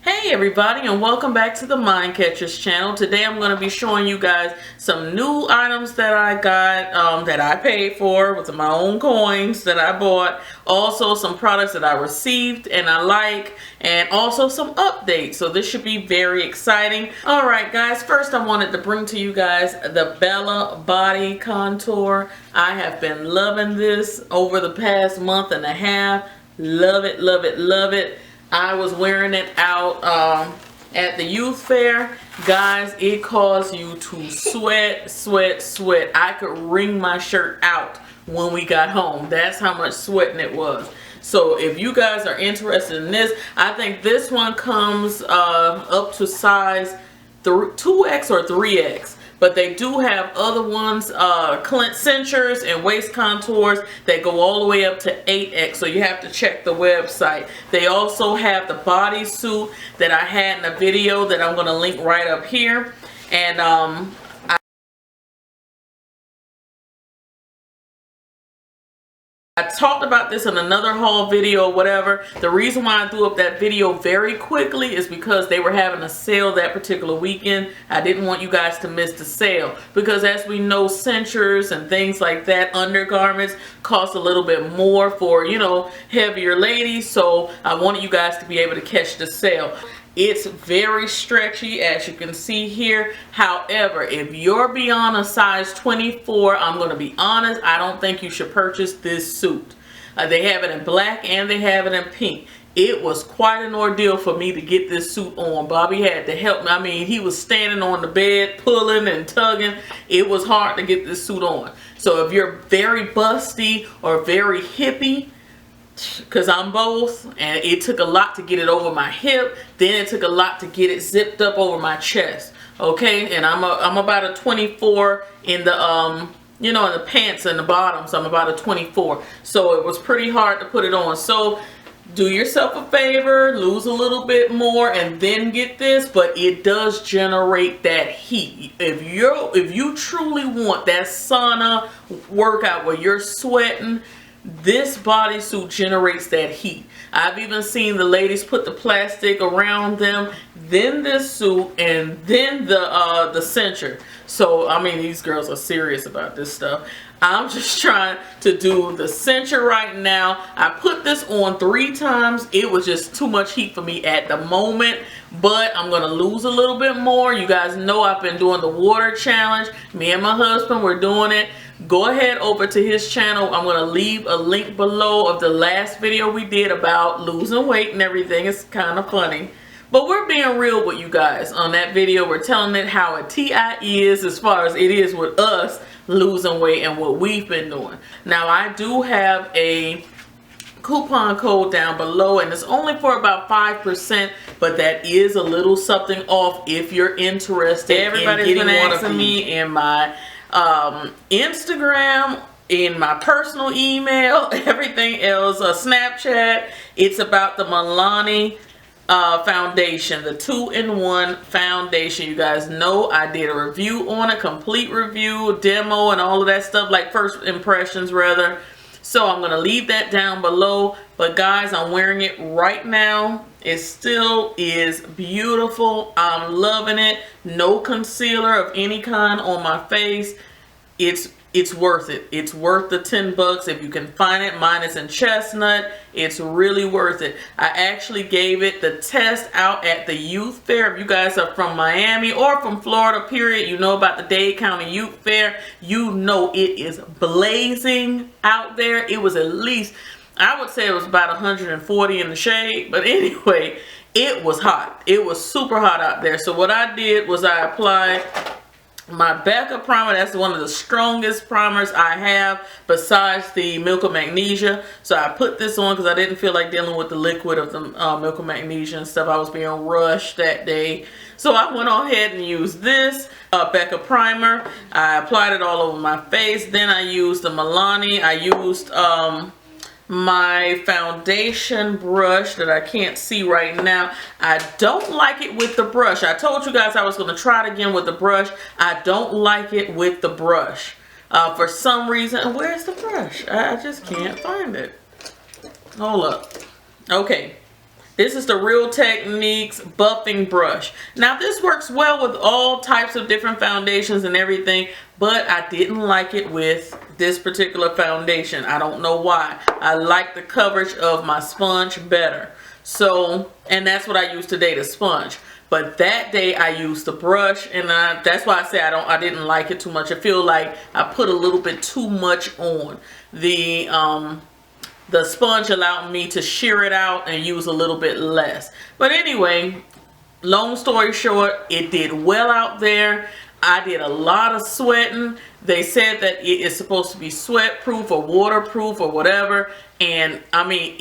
Hey everybody, and welcome back to the Mind Catchers channel. Today I'm going to be showing you guys some new items that I got, that I paid for with my own coins that I bought. Also some products that I received and I like, and also some updates. So this should be very exciting. Alright guys, first I wanted to bring to you guys the Bella Body Contour. I have been loving this over the past month and a half. Love it, love it, love it. I was wearing it out at the youth fair. Guys, it caused you to sweat, sweat, sweat. I could wring my shirt out when we got home. That's how much sweating it was. So if you guys are interested in this, I think this one comes up to size 2X or 3X. But they do have other ones, cinctures and waist contours that go all the way up to 8X. So you have to check the website. They also have the bodysuit that I had in a video that I'm going to link right up here. And I talked about this in another haul video or whatever. The reason why I threw up that video very quickly is because they were having a sale that particular weekend. I didn't want you guys to miss the sale because, as we know, cinchers and things like that, undergarments, cost a little bit more for, you know, heavier ladies. So I wanted you guys to be able to catch the sale. It's very stretchy, as you can see here. However, if you're beyond a size 24, I'm going to be honest, I don't think you should purchase this suit. They have it in black and they have it in pink. It was quite an ordeal for me to get this suit on. Bobby had to help me. I mean, he was standing on the bed, pulling and tugging. It was hard to get this suit on. So if you're very busty or very hippie, because I'm both, and it took a lot to get it over my hip, then it took a lot to get it zipped up over my chest. Okay, and I'm about a 24 in the you know, in the pants and the bottom, so I'm about a 24. So it was pretty hard to put it on. So do yourself a favor, lose a little bit more and then get this, but it does generate that heat. If you truly want that sauna workout where you're sweating, this bodysuit generates that heat. I've even seen the ladies put the plastic around them, then this suit, and then the cincher. So I mean, these girls are serious about this stuff. I'm just trying to do the cincher right now. I put this on 3 times. It was just too much heat for me at the moment, but I'm gonna lose a little bit more. You guys know I've been doing the water challenge. Me and my husband were doing it. Go ahead over to his channel. I'm gonna leave a link below of the last video we did about losing weight and everything. It's kind of funny. But we're being real with you guys on that video. We're telling it how a TI is as far as it is with us losing weight and what we've been doing. Now I do have a coupon code down below, and it's only for about 5%, but that is a little something off if you're interested. Everybody's been asking me in my Instagram, in my personal email, everything else, Snapchat. It's about the Milani foundation, the 2-in-1 foundation. You guys know I did a review on it, complete review, demo, and all of that stuff, like first impressions rather. So I'm gonna leave that down below. But guys, I'm wearing it right now. It still is beautiful. I'm loving it. No concealer of any kind on my face. It's worth it. It's worth the 10 bucks if you can find it. Mine is in chestnut. It's really worth it. I actually gave it the test out at the youth fair. If you guys are from Miami or from Florida, period, you know about the Dade County Youth Fair. You know it is blazing out there. It was at least, I would say it was about 140 in the shade. But anyway, it was hot. It was super hot out there. So what I did was I applied my backup primer. That's one of the strongest primers I have besides the Milk of Magnesia. So I put this on because I didn't feel like dealing with the liquid of the Milk of Magnesia and stuff. I was being rushed that day. So I went on ahead and used this backup primer. I applied it all over my face. Then I used the Milani. I used my foundation brush that I can't see right now. I don't like it with the brush. I told you guys I was going to try it again with the brush. I don't like it with the brush. For some reason. Where's the brush? I just can't find it. Hold up. Okay. This is the Real Techniques buffing brush. Now this works well with all types of different foundations and everything, but I didn't like it with this particular foundation. I don't know why. I like the coverage of my sponge better. So, and that's what I used today, the sponge. But that day I used the brush, and that's why I say I didn't like it too much. I feel like I put a little bit too much on. The sponge allowed me to shear it out and use a little bit less. But anyway, long story short, it did well out there. I did a lot of sweating. They said that it is supposed to be sweat proof or waterproof or whatever. And I mean,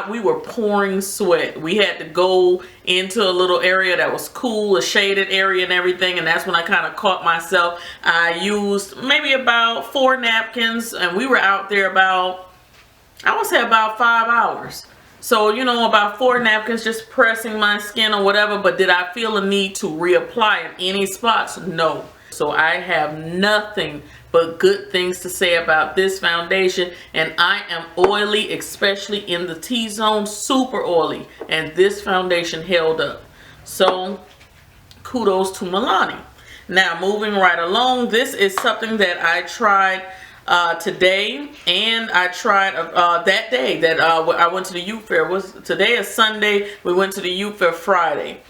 we were pouring sweat. We had to go into a little area that was cool, a shaded area and everything. And that's when I kind of caught myself. I used maybe about 4 napkins, and we were out there about, I would say about 5 hours. So, you know, about 4 napkins just pressing my skin or whatever. But did I feel a need to reapply in any spots? No. So I have nothing but good things to say about this foundation. And I am oily, especially in the T-zone, super oily. And this foundation held up. So kudos to Milani. Now moving right along, this is something that I tried today, and I tried that day that I went to the youth fair. Today is Sunday. We went to the youth fair Friday.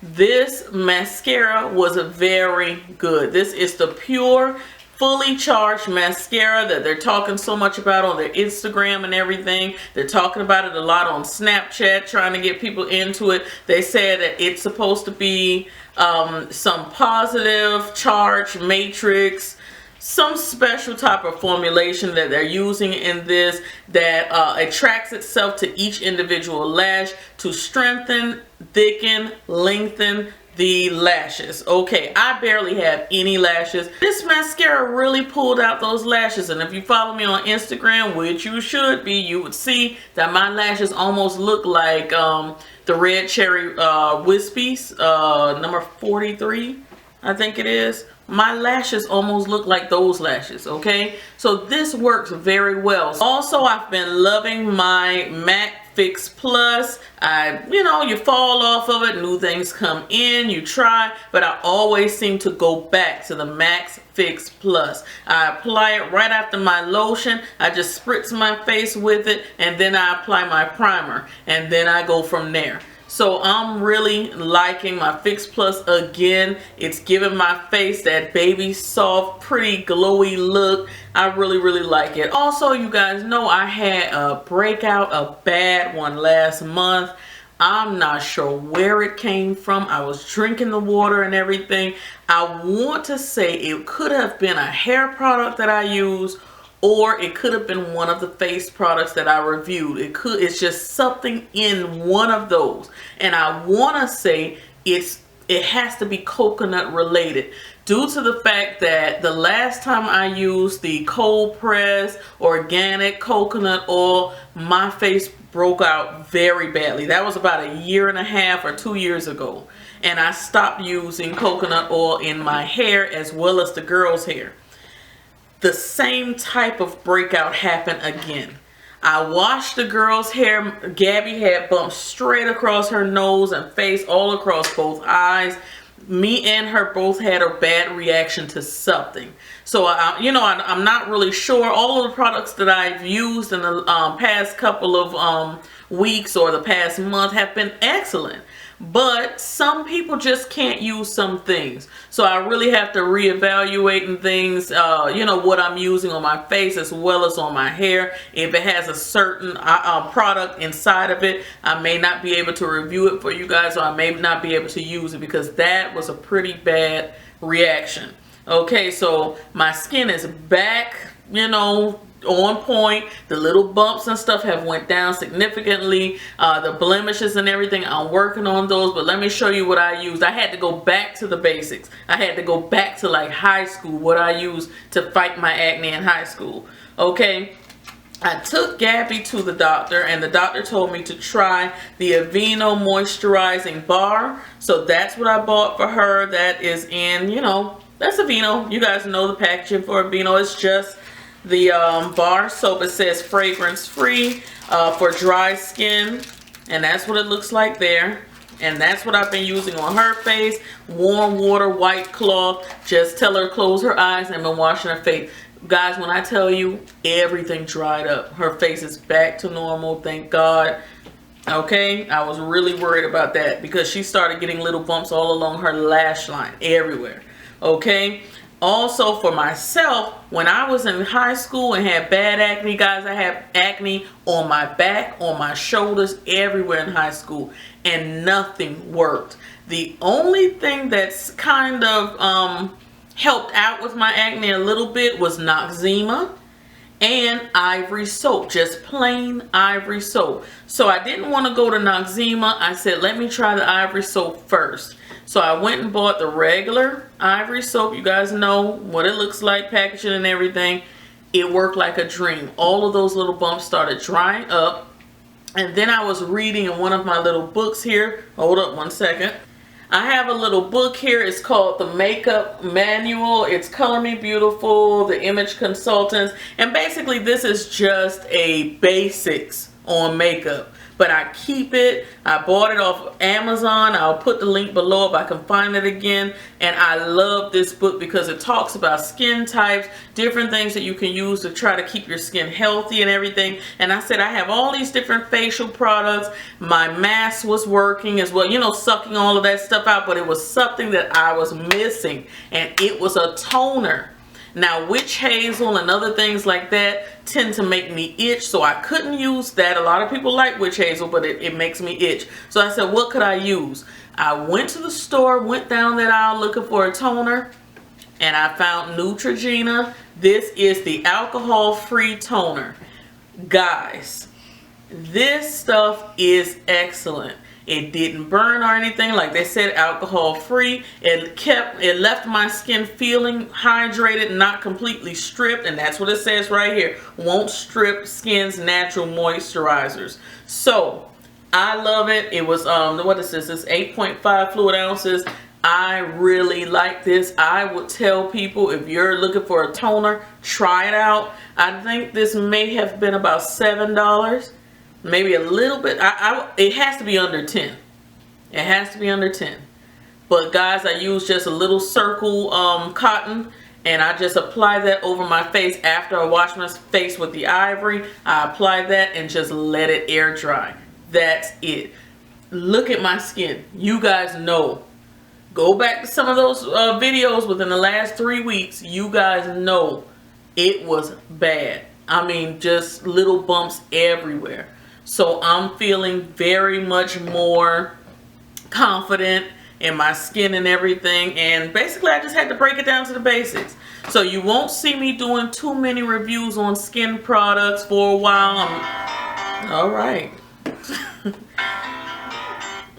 This mascara was very good. This is the Pure Fully Charged mascara that they're talking so much about on their Instagram and everything. They're talking about it a lot on Snapchat, trying to get people into it. They said that it's supposed to be some positive charge matrix, some special type of formulation that they're using in this that attracts itself to each individual lash to strengthen, thicken, lengthen the lashes. Okay, I barely have any lashes. This mascara really pulled out those lashes, and if you follow me on Instagram, which you should be, you would see that my lashes almost look like the Red Cherry Wispies, number 43, I think it is. My lashes almost look like those lashes, okay? So this works very well. Also, I've been loving my MAC Fix Plus. You know, you fall off of it, new things come in, you try, but I always seem to go back to the MAC Fix Plus. I apply it right after my lotion. I just spritz my face with it, and then I apply my primer, and then I go from there. So I'm really liking my Fix Plus again. It's giving my face that baby soft, pretty glowy look. I really, really like it. Also, you guys know I had a breakout, a bad one last month. I'm not sure where it came from. I was drinking the water and everything. I want to say it could have been a hair product that I used, or it could have been one of the face products that I reviewed. It's just something in one of those. And I want to say it has to be coconut related, due to the fact that the last time I used the cold press organic coconut oil, my face broke out very badly. That was about 1.5 years or 2 years ago. And I stopped using coconut oil in my hair as well as the girls' hair. The same type of breakout happened again. I washed the girl's hair. Gabby had bumps straight across her nose and face, all across both eyes. Me and her both had a bad reaction to something. So, I'm not really sure. All of the products that I've used in the past couple of weeks or the past month have been excellent. But some people just can't use some things. So I really have to reevaluate and things, what I'm using on my face as well as on my hair. If it has a certain product inside of it, I may not be able to review it for you guys, or I may not be able to use it, because that was a pretty bad reaction. Okay, so my skin is back, on point. The little bumps and stuff have went down significantly. The blemishes and everything, I'm working on those, but let me show you what I used. I had to go back to the basics. I had to go back to like high school, what I used to fight my acne in high school. Okay, I took Gabby to the doctor, and the doctor told me to try the Aveeno moisturizing bar. So that's what I bought for her. That is in, that's Aveeno. You guys know the packaging for Aveeno. It's just the bar soap. It says fragrance free for dry skin, And that's what it looks like there. And that's what I've been using on her face. Warm water, white cloth. Just tell her to close her eyes and been washing her face. Guys, when I tell you, everything dried up. Her face is back to normal, thank God. Okay, I was really worried about that because she started getting little bumps all along her lash line, everywhere. Okay, also for myself, when I was in high school and had bad acne, guys, I had acne on my back, on my shoulders, everywhere in high school, and nothing worked. The only thing that's kind of helped out with my acne a little bit was Noxzema and Ivory soap, just plain Ivory soap. So I didn't want to go to Noxzema. I said, let me try the Ivory soap first. So I went and bought the regular Ivory soap. You guys know what it looks like, packaging and everything. It worked like a dream. All of those little bumps started drying up. And then I was reading in one of my little books here. Hold up one second. I have a little book here. It's called The Makeup Manual. It's Color Me Beautiful, The Image Consultants. And basically this is just a basics on makeup. But I keep it. I bought it off Amazon. I'll put the link below if I can find it again. And I love this book because it talks about skin types, different things that you can use to try to keep your skin healthy and everything. And I said I have all these different facial products. My mask was working as well, you know, sucking all of that stuff out. But it was something that I was missing. And it was a toner. Now, witch hazel and other things like that tend to make me itch, so I couldn't use that. A lot of people like witch hazel, but it makes me itch. So I said, what could I use? I went to the store, went down that aisle looking for a toner, and I found Neutrogena. This is the alcohol-free toner. Guys, this stuff is excellent. It didn't burn or anything. Like they said, alcohol free. It left my skin feeling hydrated, not completely stripped. And that's what it says right here. Won't strip skin's natural moisturizers. So I love it. It was, what is this? It's 8.5 fluid ounces. I really like this. I would tell people if you're looking for a toner, try it out. I think this may have been about $7. Maybe a little bit. It has to be under 10. It has to be under 10. But guys, I use just a little circle cotton, and I just apply that over my face after I wash my face with the Ivory. I apply that and just let it air dry. That's it. Look at my skin. You guys know. Go back to some of those videos within the last 3 weeks. You guys know it was bad. I mean, just little bumps everywhere. So I'm feeling very much more confident in my skin and everything. And basically I just had to break it down to the basics. So you won't see me doing too many reviews on skin products for a while. All right.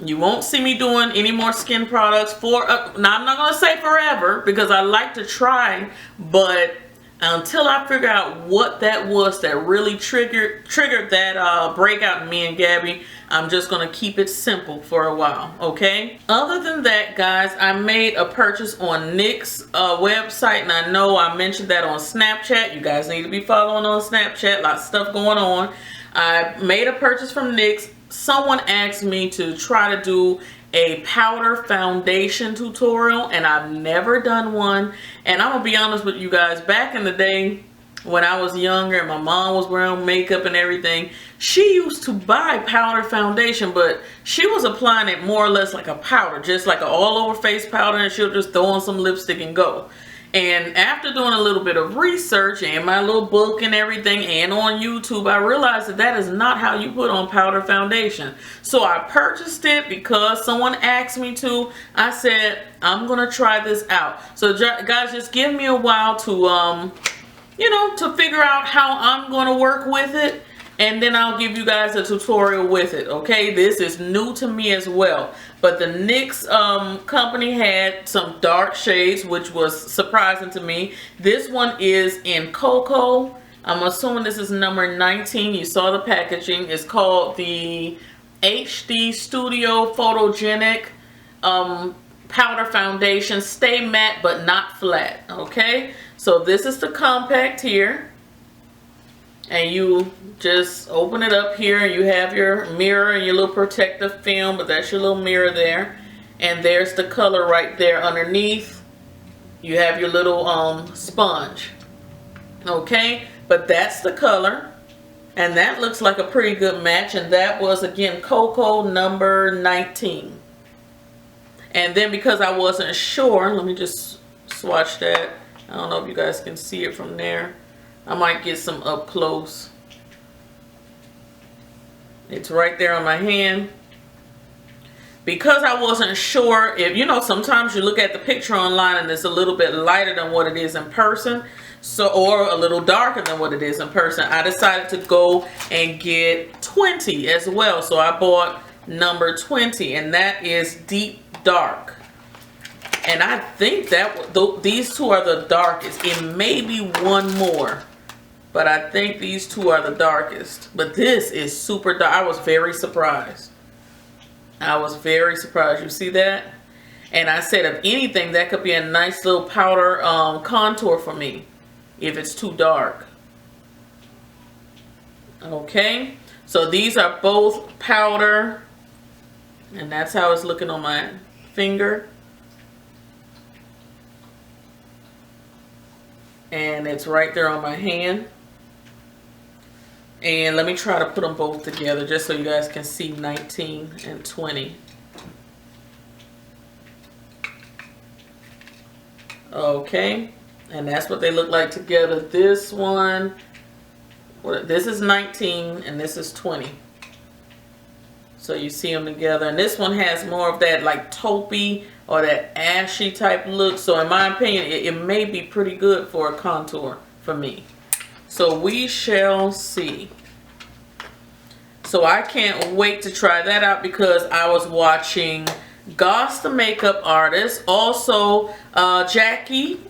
You won't see me doing any more skin products for, now I'm not going to say forever because I like to try, but until I figure out what that was that really triggered that breakout in me and Gabby, I'm just going to keep it simple for a while, okay? Other than that, guys, I made a purchase on Nick's website, and I know I mentioned that on Snapchat. You guys need to be following on Snapchat. Lots of stuff going on. I made a purchase from Nick's. Someone asked me to try to do a powder foundation tutorial, and I've never done one. And I'm gonna be honest with you guys, back in the day when I was younger and my mom was wearing makeup and everything, she used to buy powder foundation, but she was applying it more or less like a powder, just like an all over face powder, and she'll just throw on some lipstick and go. And after doing a little bit of research and my little book and everything and on YouTube, I realized that that is not how you put on powder foundation. So I purchased it because someone asked me to. I said, I'm going to try this out. So guys, just give me a while to, you know, to figure out how I'm going to work with it. And then I'll give you guys a tutorial with it, okay? This is new to me as well. But the NYX company had some dark shades, which was surprising to me. This one is in Cocoa. I'm assuming this is number 19. You saw the packaging. It's called the HD Studio Photogenic Powder Foundation. Stay matte but not flat, okay? So this is the compact here. And you just open it up here and you have your mirror and your little protective film, but that's your little mirror there. And there's the color right there underneath. You have your little sponge. Okay, but that's the color. And that looks like a pretty good match. And that was, again, Cocoa number 19. And then because I wasn't sure, let me just swatch that. I don't know if you guys can see it from there. I might get some up close. It's right there on my hand. Because I wasn't sure if, you know, sometimes you look at the picture online and it's a little bit lighter than what it is in person. So, or a little darker than what it is in person. I decided to go and get 20 as well. So I bought number 20, and that is deep dark. And I think that these two are the darkest. It may be one more, but I think these two are the darkest. But this is super dark. I was very surprised. I was very surprised. You see that? And I said, if anything, that could be a nice little powder contour for me if it's too dark. Okay, so these are both powder, and that's how it's looking on my finger. And it's right there on my hand. And let me try to put them both together just so you guys can see 19 and 20. Okay, and that's what they look like together. This one, this is 19 and this is 20. So you see them together. And this one has more of that like taupey or that ashy type look. So in my opinion, it may be pretty good for a contour for me. So we shall see. So I can't wait to try that out because I was watching Goss the makeup artist. Also, Jackie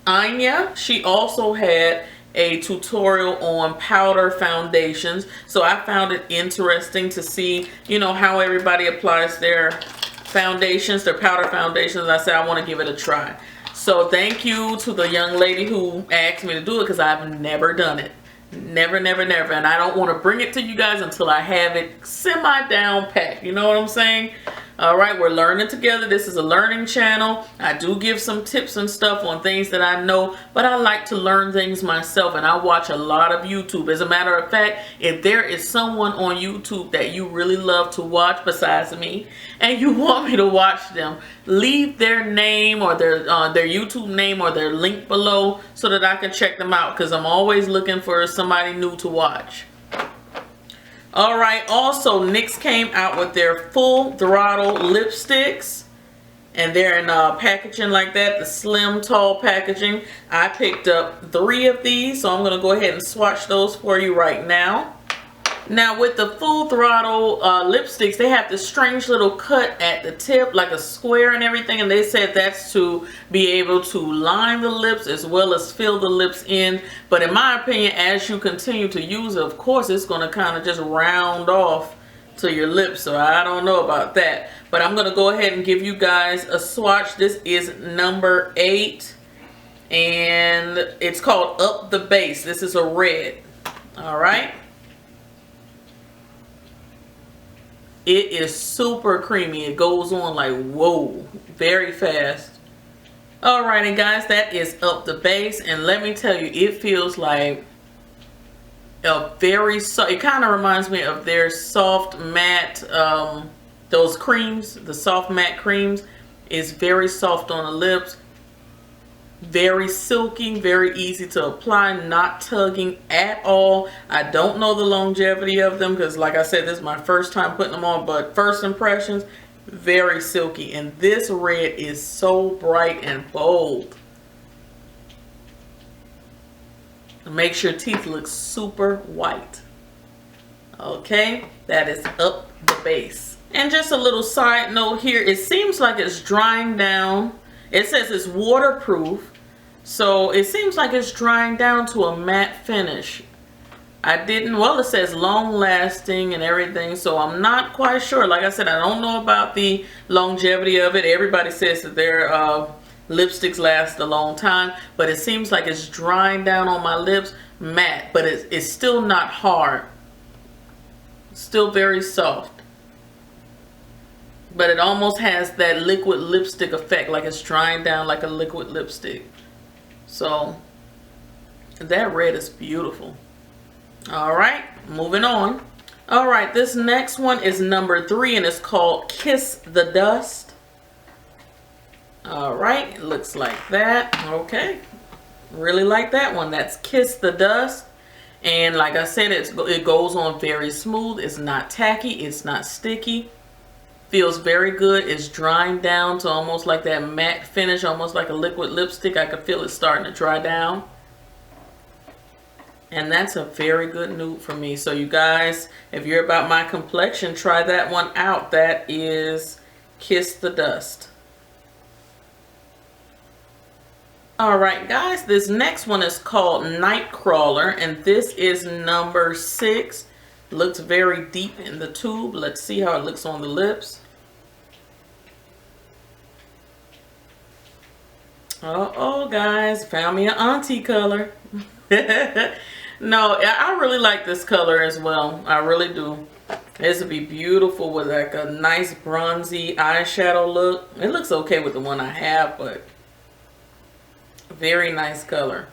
Anya, she also had a tutorial on powder foundations. So I found it interesting to see, you know, how everybody applies their foundations, their powder foundations. I said I want to give it a try. So thank you to the young lady who asked me to do it because I've never done it. Never, never, never. And I don't want to bring it to you guys until I have it semi down pat. You know what I'm saying? All right, we're learning together. This is a learning channel. I do give some tips and stuff on things that I know, but I like to learn things myself, and I watch a lot of YouTube. As a matter of fact, if there is someone on YouTube that you really love to watch besides me, and you want me to watch them, leave their name or their YouTube name or their link below so that I can check them out, because I'm always looking for somebody new to watch. Alright, also NYX came out with their full throttle lipsticks, and they're in packaging like that, the slim tall packaging. I picked up 3 of these, so I'm going to go ahead and swatch those for you right now. Now with the full throttle lipsticks, they have this strange little cut at the tip, like a square and everything, and they said that's to be able to line the lips as well as fill the lips in. But in my opinion, as you continue to use it, of course it's going to kind of just round off to your lips, so I don't know about that. But I'm going to go ahead and give you guys a swatch. This is number 8, and it's called Up the Base. This is a red. Alright. It is super creamy. It goes on like, whoa, very fast. Alrighty guys, that is Up the Base. And let me tell you, it feels like a very, it kind of reminds me of their soft matte, those creams, the soft matte creams. Is very soft on the lips. Very silky, very easy to apply, not tugging at all. I don't know the longevity of them because like I said, this is my first time putting them on, but first impressions, very silky. And this red is so bright and bold. It makes your teeth look super white. Okay, that is Up the Base. And just a little side note here, it seems like it's drying down. It says it's waterproof, so it seems like it's drying down to a matte finish. Well, it says long lasting and everything, so I'm not quite sure. Like I said, I don't know about the longevity of it. Everybody says that they're Lipsticks last a long time, but it seems like it's drying down on my lips matte, but it's still not hard. Still very soft. But it almost has that liquid lipstick effect, like it's drying down like a liquid lipstick. So that red is beautiful. All right, moving on. All right, this next one is number 3 and it's called Kiss the Dust. All right, it looks like that. Okay, really like that one. That's Kiss the Dust. And like I said, it goes on very smooth. It's not tacky. It's not sticky. Feels very good. It's drying down to almost like that matte finish, almost like a liquid lipstick. I can feel it starting to dry down. And that's a very good nude for me. So you guys, if you're about my complexion, try that one out. That is Kiss the Dust. Alright guys, this next one is called Nightcrawler, and this is number 6. Looks very deep in the tube. Let's see how it looks on the lips. Uh-oh guys, found me an auntie color. No, I really like this color as well. I really do. This would be beautiful with like a nice bronzy eyeshadow look. It looks okay with the one I have, but very nice color.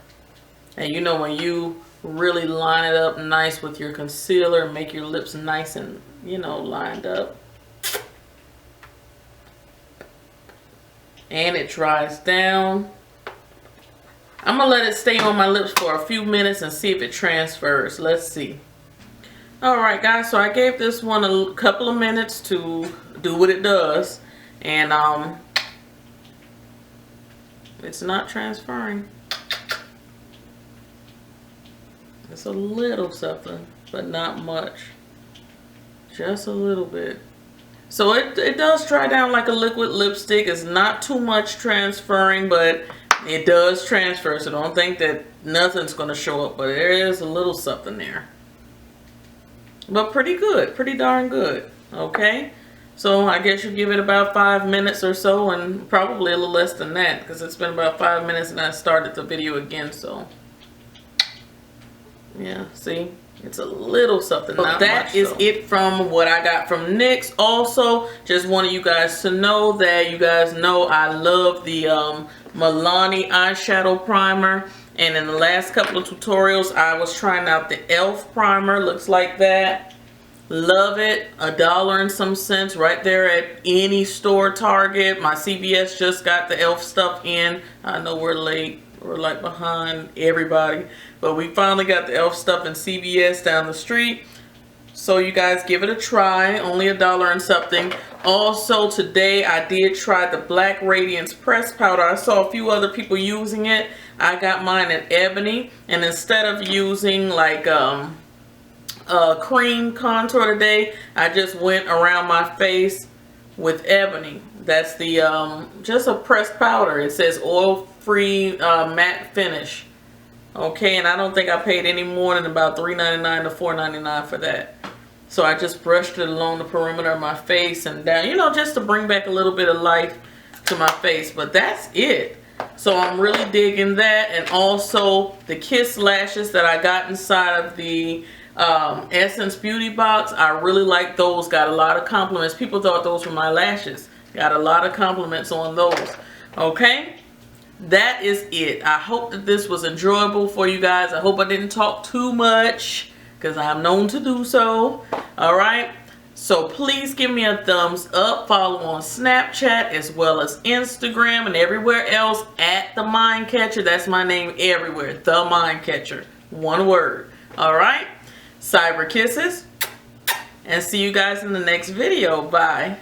And you know, when you really line it up nice with your concealer and make your lips nice and, you know, lined up. And it dries down. I'm gonna let it stay on my lips for a few minutes and see if it transfers. Let's see. Alright guys, so I gave this one a couple of minutes to do what it does. And it's not transferring. It's a little something, but not much. Just a little bit. So it does dry down like a liquid lipstick. It's not too much transferring, but it does transfer. So don't think that nothing's going to show up, but there is a little something there. But pretty good, pretty darn good. Okay, so I guess you give it about 5 minutes or so, and probably a little less than that, because it's been about 5 minutes and I started the video again. So yeah, see, it's a little something. But that is it from what I got from NYX. Also, just wanted you guys to know that you guys know I love the Milani eyeshadow primer. And in the last couple of tutorials, I was trying out the e.l.f. primer. Looks like that. Love it. $1 and some cents right there at any store, Target. My CVS just got the e.l.f. stuff in. I know we're late. We're like behind everybody. But we finally got the e.l.f. stuff in CVS down the street. So you guys give it a try. Only $1 and something. Also today I did try the Black Radiance Press Powder. I saw a few other people using it. I got mine in ebony, and instead of using like a cream contour today, I just went around my face with ebony. That's the just a pressed powder. It says oil-free matte finish. Okay, and I don't think I paid any more than about $3.99 to $4.99 for that. So I just brushed it along the perimeter of my face and down, you know, just to bring back a little bit of life to my face. But that's it. So I'm really digging that. And also the Kiss lashes that I got inside of the Essence Beauty box. I really like those. Got a lot of compliments. People thought those were my lashes. Got a lot of compliments on those. Okay, that is it. I hope that this was enjoyable for you guys. I hope I didn't talk too much, because I'm known to do so. Alright, so please give me a thumbs up. Follow on Snapchat as well as Instagram and everywhere else at The Mind Catcher. That's my name everywhere, The Mind Catcher. One word. Alright, cyber kisses, and see you guys in the next video. Bye.